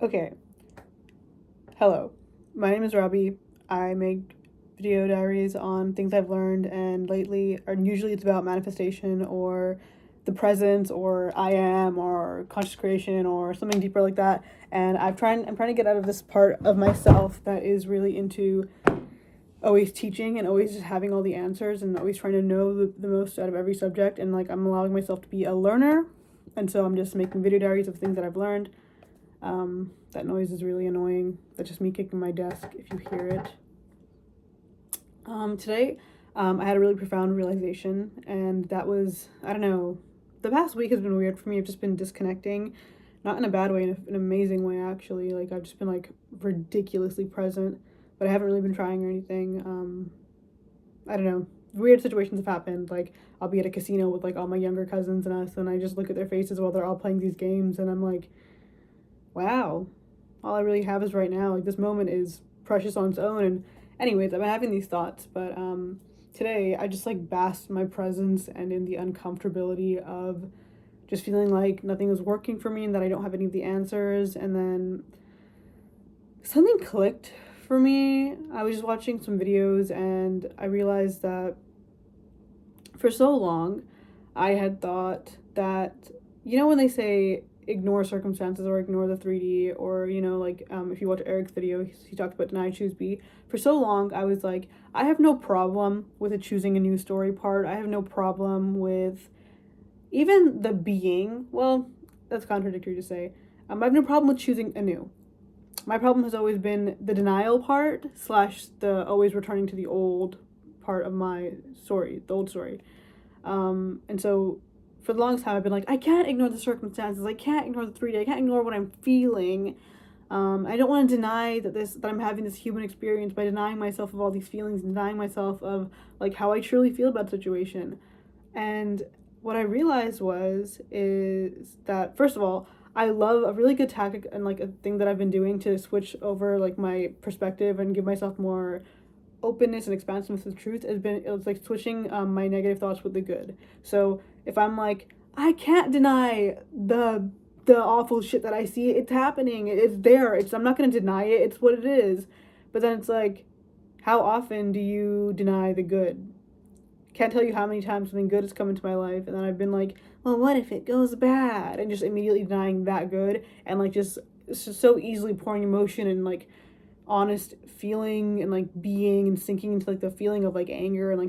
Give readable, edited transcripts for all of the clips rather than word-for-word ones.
Okay, hello. My name is Robbie. I make video diaries on things I've learned, and lately, or usually it's about manifestation or the presence or I am or conscious creation or something deeper like that. And I'm trying to get out of this part of myself that is really into always teaching and always just having all the answers and always trying to know the most out of every subject. And like I'm allowing myself to be a learner, and so I'm just making video diaries of things that I've learned. That noise is really annoying. That's just me kicking my desk if you hear it. Today, I had a really profound realization, and that was, I don't know, the past week has been weird for me. I've just been disconnecting, not in a bad way, in an amazing way, actually. Like, I've just been, like, ridiculously present, but I haven't really been trying or anything. I don't know. Weird situations have happened. Like, I'll be at a casino with, like, all my younger cousins and us, and I just look at their faces while they're all playing these games, and I'm like, wow, all I really have is right now. Like, this moment is precious on its own. And anyways, I've been having these thoughts, but today I just like basked in my presence and in the uncomfortability of just feeling like nothing is working for me and that I don't have any of the answers. And then something clicked for me. I was just watching some videos and I realized that for so long I had thought that, when they say ignore circumstances or ignore the 3D, or like if you watch Eric's video, he talked about deny, choose, be. For so long I was like, I have no problem with a choosing a new story part. I have no problem with even the being, well, that's contradictory to say. I have no problem with choosing anew. My problem has always been the denial part slash the always returning to the old part of my story, the old story. And so for the longest time, I've been like, I can't ignore the circumstances. I can't ignore the 3D. I can't ignore what I'm feeling. I don't want to deny that I'm having this human experience by denying myself of all these feelings, denying myself of like how I truly feel about the situation. And what I realized is that first of all, I love a really good tactic and like a thing that I've been doing to switch over like my perspective and give myself more openness and expansiveness with the truth it was like switching my negative thoughts with the good. So if I'm like, I can't deny the awful shit that I see, it's happening, it's there, I'm not going to deny it, it's what it is. But then it's like, how often do you deny the good? Can't tell you how many times something good has come into my life and then I've been like, well, what if it goes bad, and just immediately denying that good, and like just it's just so easily pouring emotion and like honest feeling and like being and sinking into like the feeling of like anger and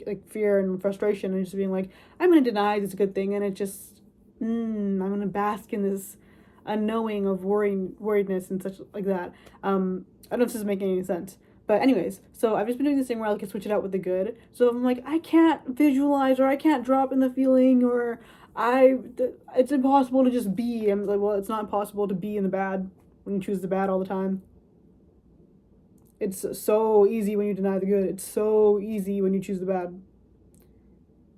like fear and frustration, and just being like, I'm gonna deny this good thing, and it just I'm gonna bask in this unknowing of worriedness and such like that. I don't know if this is making any sense, but anyways, so I've just been doing this thing where I like switch it out with the good. So if I'm like, I can't visualize or I can't drop in the feeling, or it's impossible to just be, I'm like, well, it's not impossible to be in the bad when you choose the bad all the time. It's so easy when you deny the good. It's so easy when you choose the bad.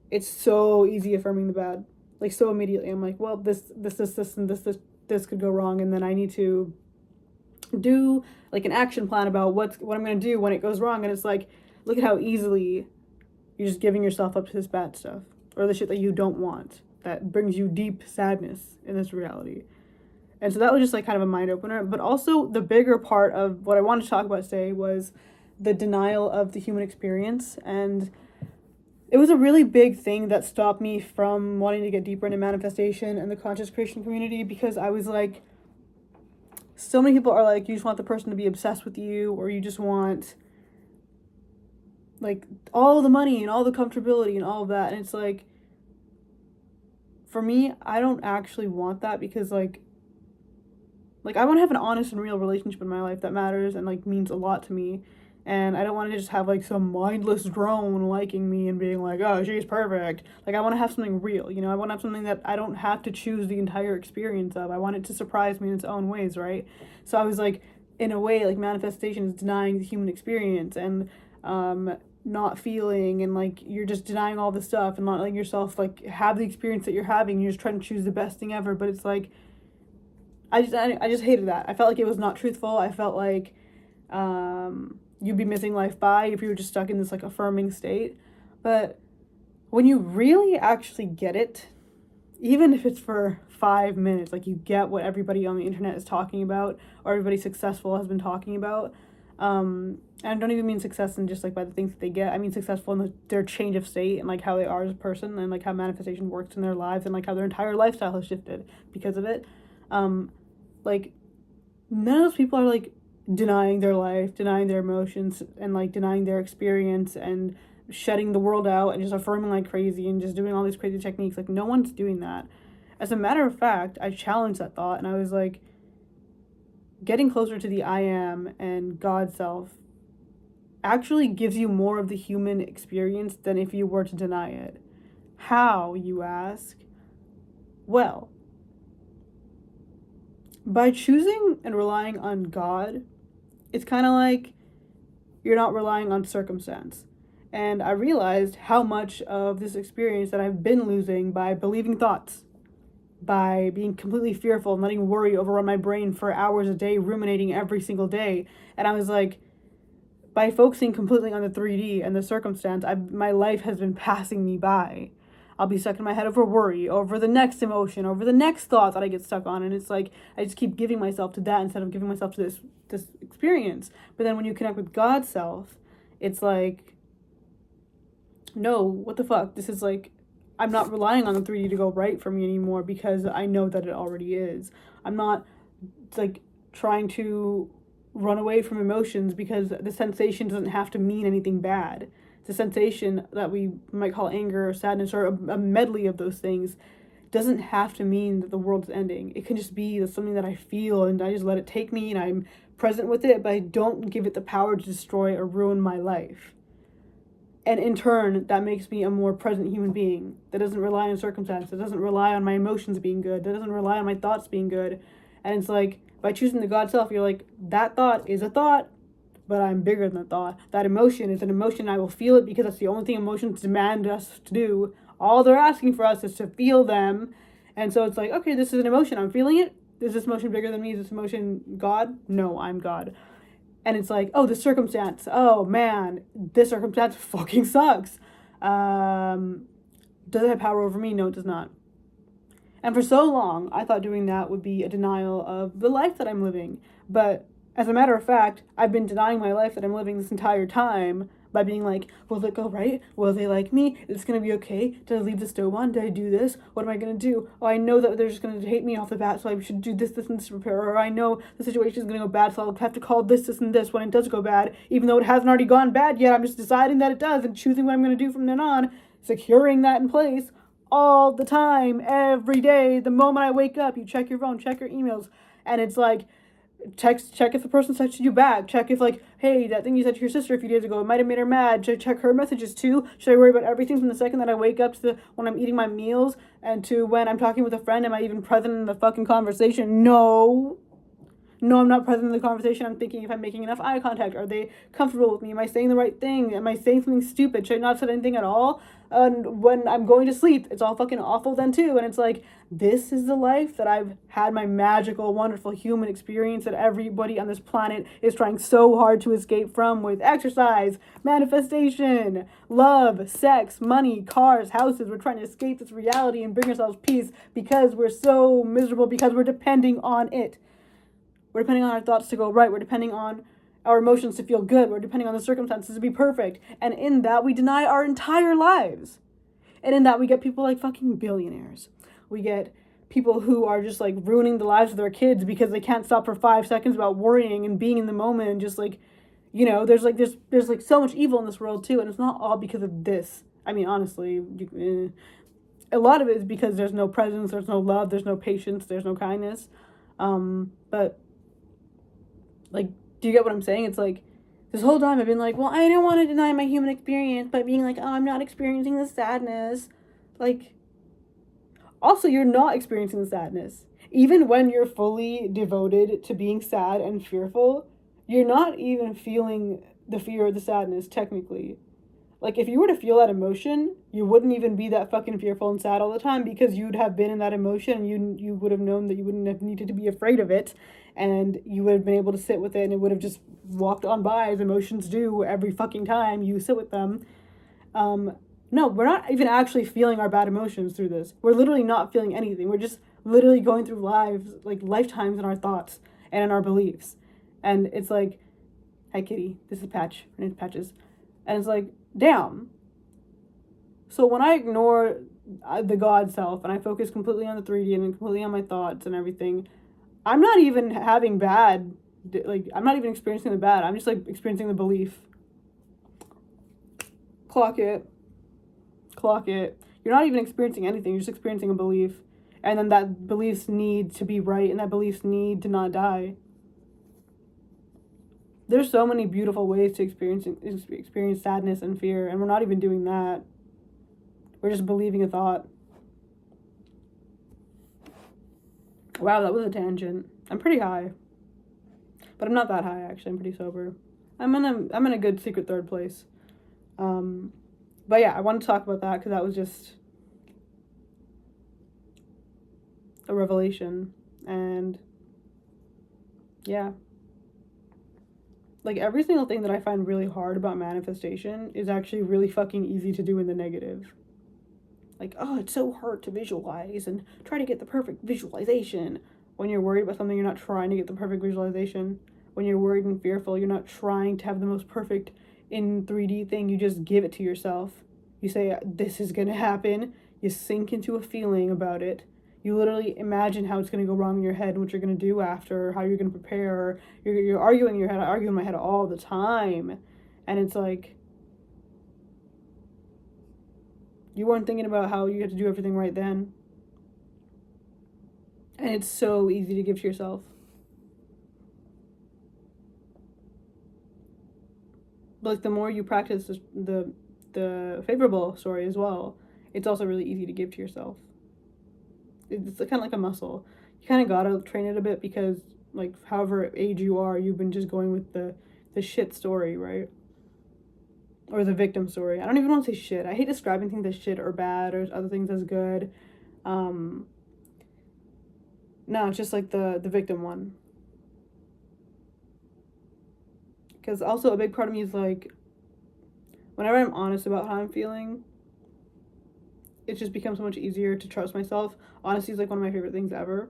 It's so easy affirming the bad. Like so immediately. I'm like, well, this, and this could go wrong, and then I need to do like an action plan about what I'm gonna do when it goes wrong. And it's like, look at how easily you're just giving yourself up to this bad stuff. Or the shit that you don't want. That brings you deep sadness in this reality. And so that was just like kind of a mind opener. But also the bigger part of what I wanted to talk about today was the denial of the human experience. And it was a really big thing that stopped me from wanting to get deeper into manifestation and the conscious creation community, because I was like, so many people are like, you just want the person to be obsessed with you, or you just want like all the money and all the comfortability and all of that. And it's like, for me, I don't actually want that, because like I want to have an honest and real relationship in my life that matters and like means a lot to me. And I don't want to just have like some mindless drone liking me and being like, oh, she's perfect. Like, I want to have something real, I want to have something that I don't have to choose the entire experience of. I want it to surprise me in its own ways, right? So I was like, in a way, like manifestation is denying the human experience and not feeling, and like you're just denying all the stuff and not letting yourself like have the experience that you're having. You're just trying to choose the best thing ever, but it's like, I just hated that. I felt like it was not truthful. I felt like you'd be missing life by if you were just stuck in this like affirming state. But when you really actually get it, even if it's for 5 minutes, like you get what everybody on the internet is talking about, or everybody successful has been talking about. And I don't even mean success in just like by the things that they get. I mean successful in their change of state and like how they are as a person and like how manifestation works in their lives and like how their entire lifestyle has shifted because of it. Like none of those people are like denying their life, denying their emotions, and like denying their experience and shutting the world out and just affirming like crazy and just doing all these crazy techniques. Like no one's doing that. As a matter of fact, I challenged that thought and I was like, getting closer to the I am and God self actually gives you more of the human experience than if you were to deny it. How, you ask? Well, by choosing and relying on God, it's kind of like you're not relying on circumstance. And I realized how much of this experience that I've been losing by believing thoughts, by being completely fearful and letting worry overrun my brain for hours a day, ruminating every single day. And I was like, by focusing completely on the 3D and the circumstance, my life has been passing me by. I'll be stuck in my head over worry, over the next emotion, over the next thought that I get stuck on. And it's like, I just keep giving myself to that instead of giving myself to this experience. But then when you connect with God's self, it's like, no, what the fuck? This is like, I'm not relying on the 3D to go right for me anymore because I know that it already is. I'm not like trying to run away from emotions because the sensation doesn't have to mean anything bad. The sensation that we might call anger or sadness or a medley of those things doesn't have to mean that the world's ending. It can just be something that I feel and I just let it take me and I'm present with it, but I don't give it the power to destroy or ruin my life. And in turn, that makes me a more present human being that doesn't rely on circumstances, that doesn't rely on my emotions being good, that doesn't rely on my thoughts being good. And it's like, by choosing the God self, you're like, that thought is a thought, but I'm bigger than the thought. That emotion is an emotion. I will feel it because that's the only thing emotions demand us to do. All they're asking for us is to feel them. And so it's like, okay, this is an emotion. I'm feeling it. Is this emotion bigger than me? Is this emotion God? No, I'm God. And it's like, oh, this circumstance. Oh, man, this circumstance fucking sucks. Does it have power over me? No, it does not. And for so long, I thought doing that would be a denial of the life that I'm living. But as a matter of fact, I've been denying my life that I'm living this entire time by being like, will it go right? Will they like me? Is it going to be okay? Did I leave the stove on? Did I do this? What am I going to do? Oh, I know that they're just going to hate me off the bat, so I should do this, and this repair. Or I know the situation is going to go bad, so I'll have to call this, and this when it does go bad. Even though it hasn't already gone bad yet, I'm just deciding that it does and choosing what I'm going to do from then on, securing that in place all the time, every day. The moment I wake up, you check your phone, check your emails, and it's like, check if the person texted you back. Check if like, hey, that thing you said to your sister a few days ago, it might have made her mad. Check her messages too. Should I worry about everything from the second that I wake up to when I'm eating my meals and to when I'm talking with a friend? Am I even present in the fucking conversation? No, I'm not present in the conversation. I'm thinking if I'm making enough eye contact. Are they comfortable with me? Am I saying the right thing? Am I saying something stupid? Should I not say anything at all? And when I'm going to sleep, it's all fucking awful then too. And it's like, this is the life that I've had my magical, wonderful human experience that everybody on this planet is trying so hard to escape from with exercise, manifestation, love, sex, money, cars, houses. We're trying to escape this reality and bring ourselves peace because we're so miserable because we're depending on it. We're depending on our thoughts to go right. We're depending on our emotions to feel good. We're depending on the circumstances to be perfect. And in that, we deny our entire lives. And in that, we get people like fucking billionaires. We get people who are just like ruining the lives of their kids because they can't stop for 5 seconds about worrying and being in the moment and just like, you know, there's like so much evil in this world too. And it's not all because of this. I mean, honestly, a lot of it is because there's no presence, there's no love, there's no patience, there's no kindness. But like, do you get what I'm saying? It's like, this whole time I've been like, well, I don't want to deny my human experience by being like, oh, I'm not experiencing the sadness. Like, also, you're not experiencing the sadness. Even when you're fully devoted to being sad and fearful, you're not even feeling the fear or the sadness, technically. Like, if you were to feel that emotion, you wouldn't even be that fucking fearful and sad all the time because you'd have been in that emotion and you would have known that you wouldn't have needed to be afraid of it and you would have been able to sit with it and it would have just walked on by as emotions do every fucking time you sit with them. No, we're not even actually feeling our bad emotions through this. We're literally not feeling anything. We're just literally going through lives, like lifetimes in our thoughts and in our beliefs. And it's like, hi kitty, this is Patch. Her name's Patches. And it's like, damn. So when I ignore the God self and I focus completely on the 3D and completely on my thoughts and everything, I'm not even having bad, like, I'm not even experiencing the bad. I'm just like experiencing the belief. Clock it. Clock it. You're not even experiencing anything. You're just experiencing a belief. And then that beliefs need to be right and that beliefs need to not die. There's so many beautiful ways to experience sadness and fear, and we're not even doing that. We're just believing a thought. Wow, that was a tangent. I'm pretty high. But I'm not that high, actually. I'm pretty sober. I'm in a good secret third place. But yeah, I want to talk about that because that was just a revelation. And yeah. Like, every single thing that I find really hard about manifestation is actually really fucking easy to do in the negative. Like, oh, it's so hard to visualize and try to get the perfect visualization. When you're worried about something, you're not trying to get the perfect visualization. When you're worried and fearful, you're not trying to have the most perfect in 3D thing. You just give it to yourself. You say, this is going to happen. You sink into a feeling about it. You literally imagine how it's going to go wrong in your head and what you're going to do after, how you're going to prepare. You're arguing in your head. I argue in my head all the time. And it's like, you weren't thinking about how you had to do everything right then. And it's so easy to give to yourself. But like, the more you practice the favorable story as well, it's also really easy to give to yourself. It's kind of like a muscle. You kind of gotta train it a bit because, like, however age you are, you've been just going with the shit story, right? Or the victim story. I don't even want to say shit. I hate describing things as shit or bad or other things as good. No, it's just like the victim one. Because also a big part of me is like, whenever I'm honest about how I'm feeling, it just becomes so much easier to trust myself. Honesty is like one of my favorite things ever.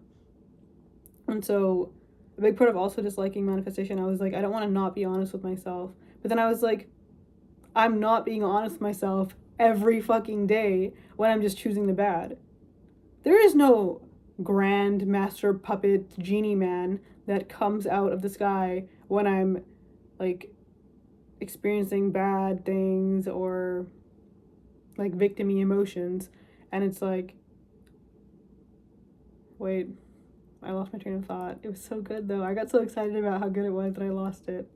And so a big part of also disliking manifestation, I was like, I don't want to not be honest with myself. But then I was like, I'm not being honest with myself every fucking day when I'm just choosing the bad. There is no grand master puppet genie man that comes out of the sky when I'm like experiencing bad things or like victim-y emotions, and it's like, wait, I lost my train of thought. It was so good though. I got so excited about how good it was that I lost it.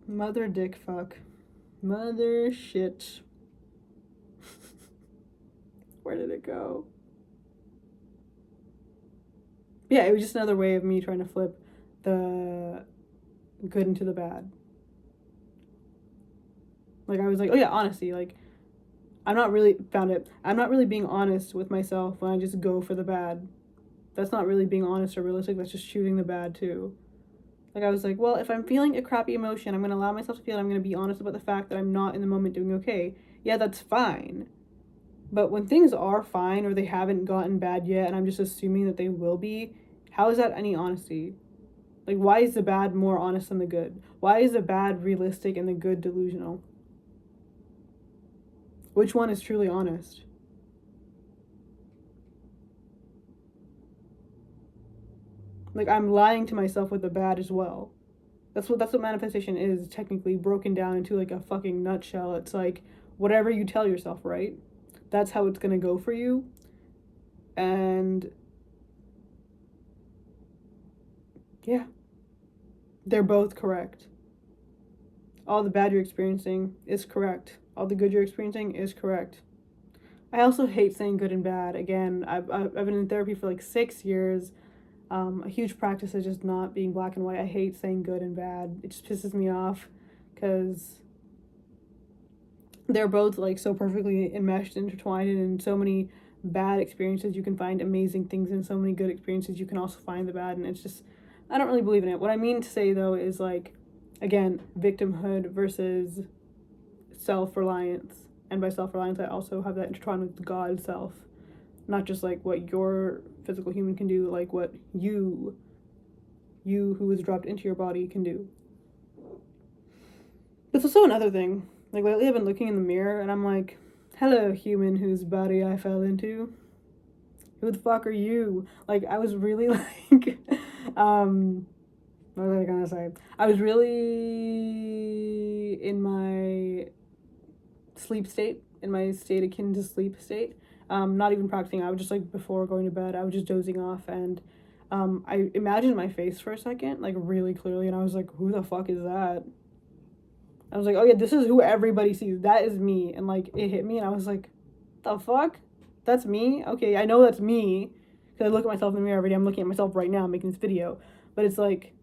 Mother dick fuck. Mother shit. Where did it go? Yeah, it was just another way of me trying to flip the good into the bad. Like, I was like, oh yeah, honesty. Like, I'm not really being honest with myself when I just go for the bad. That's not really being honest or realistic. That's just choosing the bad too. Like, I was like, well, if I'm feeling a crappy emotion, I'm going to allow myself to feel it. I'm going to be honest about the fact that I'm not in the moment doing okay. Yeah, that's fine. But when things are fine or they haven't gotten bad yet and I'm just assuming that they will be, how is that any honesty? Like, why is the bad more honest than the good? Why is the bad realistic and the good delusional? Which one is truly honest? Like, I'm lying to myself with the bad as well. That's what manifestation is, technically broken down into like a fucking nutshell. It's like whatever you tell yourself, right? That's how it's gonna go for you. And yeah, they're both correct. All the bad you're experiencing is correct. All the good you're experiencing is correct. I also hate saying good and bad. Again, I've been in therapy for like 6 years. A huge practice is just not being black and white. I hate saying good and bad. It just pisses me off because they're both like so perfectly enmeshed, intertwined, and in so many bad experiences you can find amazing things, in so many good experiences you can also find the bad, and it's just, I don't really believe in it. What I mean to say though is like, again, victimhood versus self-reliance. And by self-reliance, I also have that intertwined with God self. Not just like what your physical human can do, like what you who is dropped into your body can do. That's also another thing. Like lately I've been looking in the mirror and I'm like, hello, human whose body I fell into. Who the fuck are you? Like, I was really like, what was I gonna say? I was really in my sleep state, in my state akin to sleep state. Not even practicing. I was just like, before going to bed, I was just dozing off, and I imagined my face for a second, like really clearly, and I was like, who the fuck is that? I was like, oh yeah, this is who everybody sees. That is me. And like, it hit me, and I was like, the fuck? That's me? Okay, I know that's me, because I look at myself in the mirror every day. I'm looking at myself right now making this video. But it's like,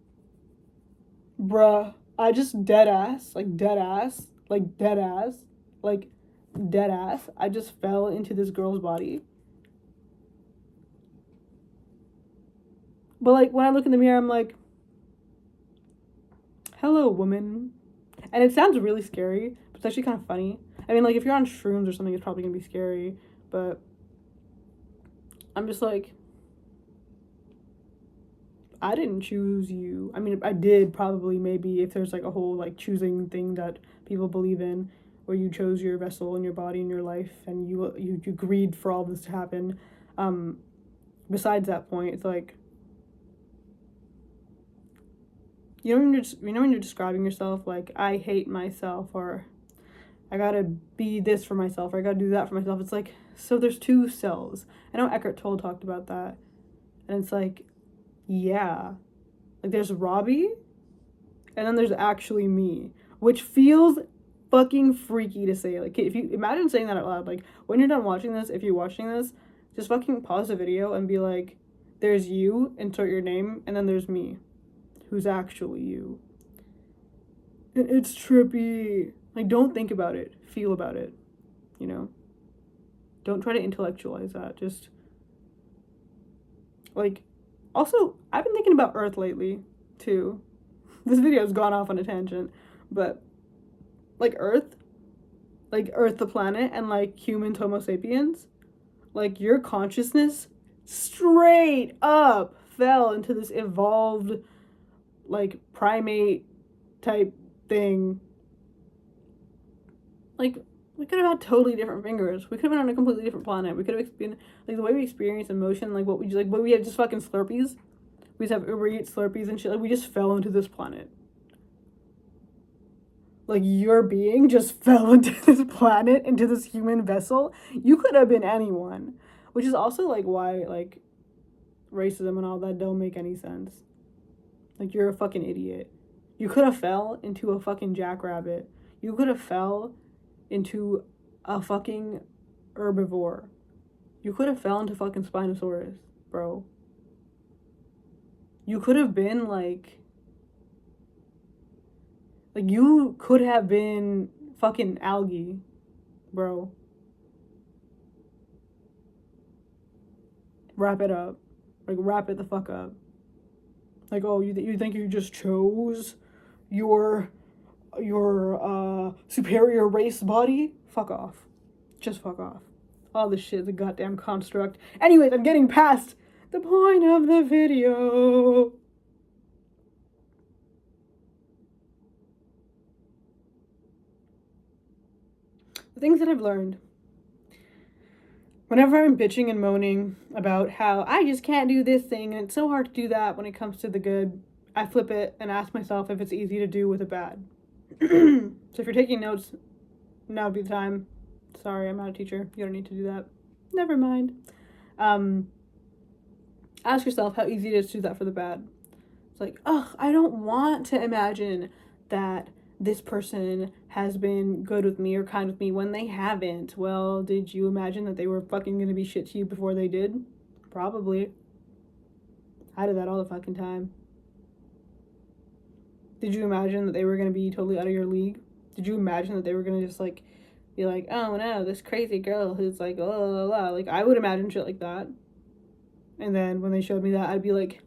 bruh, I just dead ass, I just fell into this girl's body. But like, when I look in the mirror, I'm like, hello, woman. And it sounds really scary, but it's actually kind of funny. I mean, like, if you're on shrooms or something, it's probably gonna be scary, but I'm just like, I didn't choose you. I mean, I did probably, maybe, if there's like a whole like choosing thing that people believe in, where you chose your vessel and your body and your life, and you agreed for all this to happen. Besides that point, it's like, you know when you're describing yourself, like, I hate myself, or I gotta be this for myself, or I gotta do that for myself. It's like, so there's two selves. I know Eckhart Tolle talked about that, and it's like, yeah, like there's Robbie, and then there's actually me, which feels fucking freaky to say. Like, if you imagine saying that out loud, like, when you're done watching this, if you're watching this, just fucking pause the video and be like, there's you, insert your name, and then there's me, who's actually you. And it's trippy. Like, don't think about it, feel about it, you know? Don't try to intellectualize that. Just, like, also, I've been thinking about Earth lately, too. This video's gone off on a tangent, but, like, Earth the planet, and, like, humans, Homo sapiens, like, your consciousness straight up fell into this evolved, like, primate type thing. Like, we could have had totally different fingers. We could have been on a completely different planet. We could have been, like, the way we experience emotion, like, what we have just fucking Slurpees. We just have Uber Eats, Slurpees, and shit. Like, we just fell into this planet. Like, your being just fell into this planet, into this human vessel. You could have been anyone. Which is also, like, why, like, racism and all that don't make any sense. Like, you're a fucking idiot. You could have fell into a fucking jackrabbit. You could have fell into a fucking herbivore. You could have fell into fucking Spinosaurus, bro. You could have been like you could have been fucking algae, bro. Wrap it up. Like, wrap it the fuck up. Like, oh, you think you just chose your superior race body? Fuck off. Just fuck off. All this shit is a goddamn construct. Anyways, I'm getting past the point of the video. The things that I've learned. Whenever I'm bitching and moaning about how I just can't do this thing and it's so hard to do that when it comes to the good, I flip it and ask myself if it's easy to do with the bad. So if you're taking notes, now would be the time. Sorry, I'm not a teacher. You don't need to do that. Never mind. Ask yourself how easy it is to do that for the bad. It's like, ugh, I don't want to imagine that this person has been good with me or kind with me when they haven't. Well, did you imagine that they were fucking gonna be shit to you before they did? Probably. I did that all the fucking time. Did you imagine that they were gonna be totally out of your league? Did you imagine that they were gonna just like be like, oh no, this crazy girl who's like, oh, la, la. Like, I would imagine shit like that. And then when they showed me that, I'd be like,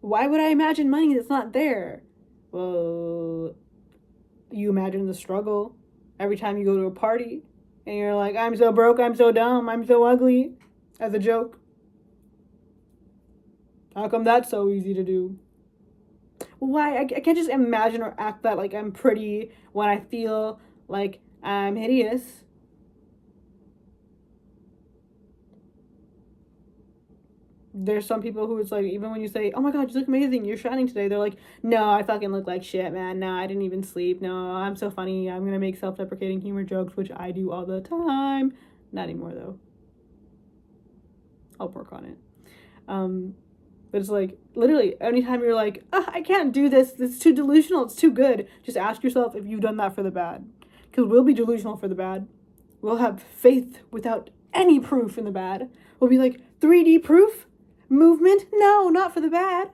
Why would I imagine money that's not there? Well, you imagine the struggle every time you go to a party and you're like, I'm so broke, I'm so dumb, I'm so ugly, as a joke. How come that's so easy to do? Why? I can't just imagine or act that like I'm pretty when I feel like I'm hideous. There's some people who it's like, even when you say, oh my god, you look amazing, you're shining today, they're like, no, I fucking look like shit, man. No, I didn't even sleep. No, I'm so funny. I'm gonna make self-deprecating humor jokes, which I do all the time. Not anymore, though. I'll work on it. But it's like, literally, anytime you're like, I can't do this, it's too delusional, it's too good, just ask yourself if you've done that for the bad. Because we'll be delusional for the bad. We'll have faith without any proof in the bad. We'll be like, 3D proof? Movement? No, not for the bad.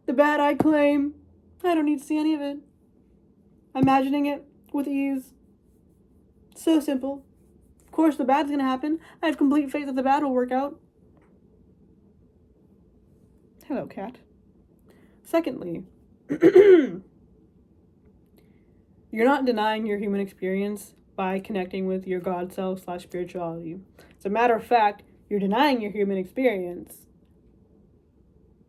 The bad I claim. I don't need to see any of it. Imagining it with ease. So simple. Of course, the bad's gonna happen. I have complete faith that the bad will work out. Hello, cat. Secondly, you're not denying your human experience by connecting with your God self / spirituality. As a matter of fact, you're denying your human experience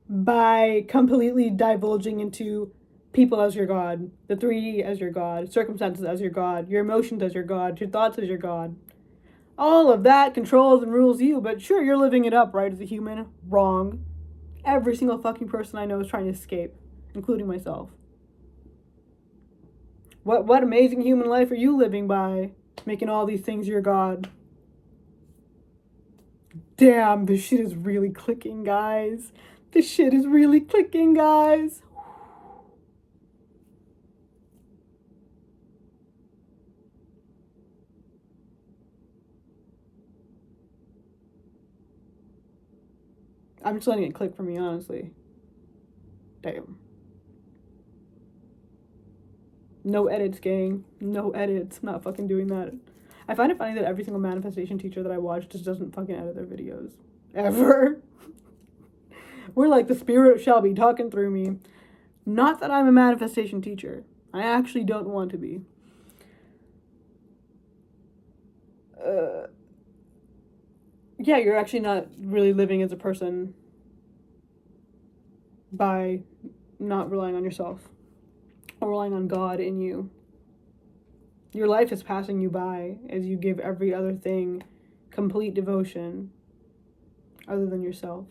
by completely divulging into people as your God, the 3D as your God, circumstances as your God, your emotions as your God, your thoughts as your God. All of that controls and rules you, but sure, you're living it up, right, as a human? Wrong. Every single fucking person I know is trying to escape, including myself. What amazing human life are you living by, making all these things your God? Damn, this shit is really clicking, guys. This shit is really clicking, guys. I'm just letting it click for me, honestly. Damn. No edits, gang. No edits. I'm not fucking doing that. I find it funny that every single manifestation teacher that I watch just doesn't fucking edit their videos. Ever. We're like, the spirit shall be talking through me. Not that I'm a manifestation teacher. I actually don't want to be. Yeah, you're actually not really living as a person by not relying on yourself or relying on God in you. Your life is passing you by as you give every other thing complete devotion other than yourself,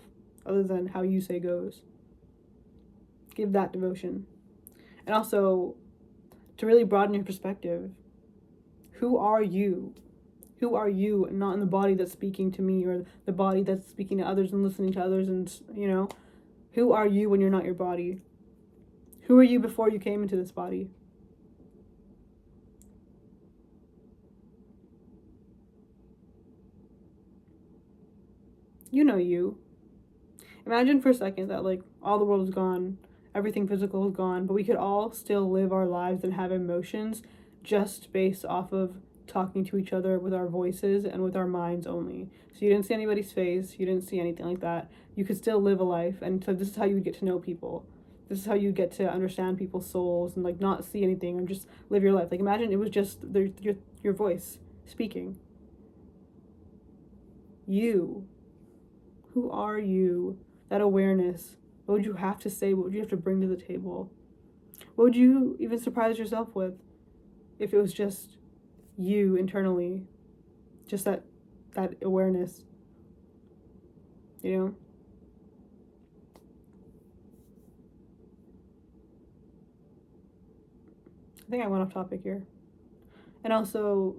other than how you say goes. Give that devotion. And also, to really broaden your perspective, who are you? Who are you, not in the body that's speaking to me or the body that's speaking to others and listening to others and, you know? Who are you when you're not your body? Who are you before you came into this body? You know you. Imagine for a second that, like, all the world is gone, everything physical is gone, but we could all still live our lives and have emotions just based off of talking to each other with our voices and with our minds only. So you didn't see anybody's face, you didn't see anything like that. You could still live a life, and so this is how you would get to know people. This is how you get to understand people's souls and, like, not see anything and just live your life. Like, imagine it was just your voice speaking. You. Who are you? That awareness. What would you have to say? What would you have to bring to the table? What would you even surprise yourself with if it was just you internally? Just that awareness. You know? I think I went off topic here. And also,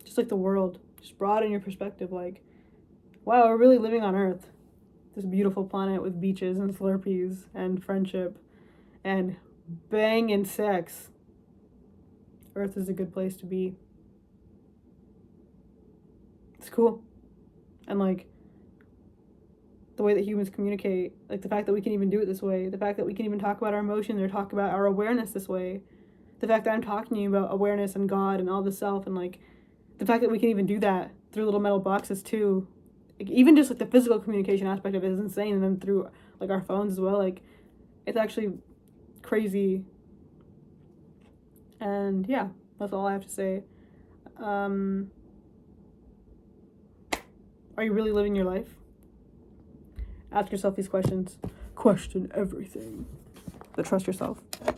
just like the world, just broaden your perspective. Like, wow, we're really living on Earth. This beautiful planet with beaches and Slurpees and friendship and banging sex. Earth is a good place to be. It's cool. And, like, the way that humans communicate, like the fact that we can even do it this way, the fact that we can even talk about our emotions or talk about our awareness this way, the fact that I'm talking to you about awareness and God and all the self, and, like, the fact that we can even do that through little metal boxes too Like, even just, like, the physical communication aspect of it is insane, and then through, like, our phones as well, like, it's actually crazy. And, yeah, that's all I have to say. Are you really living your life? Ask yourself these questions. Question everything. But trust yourself.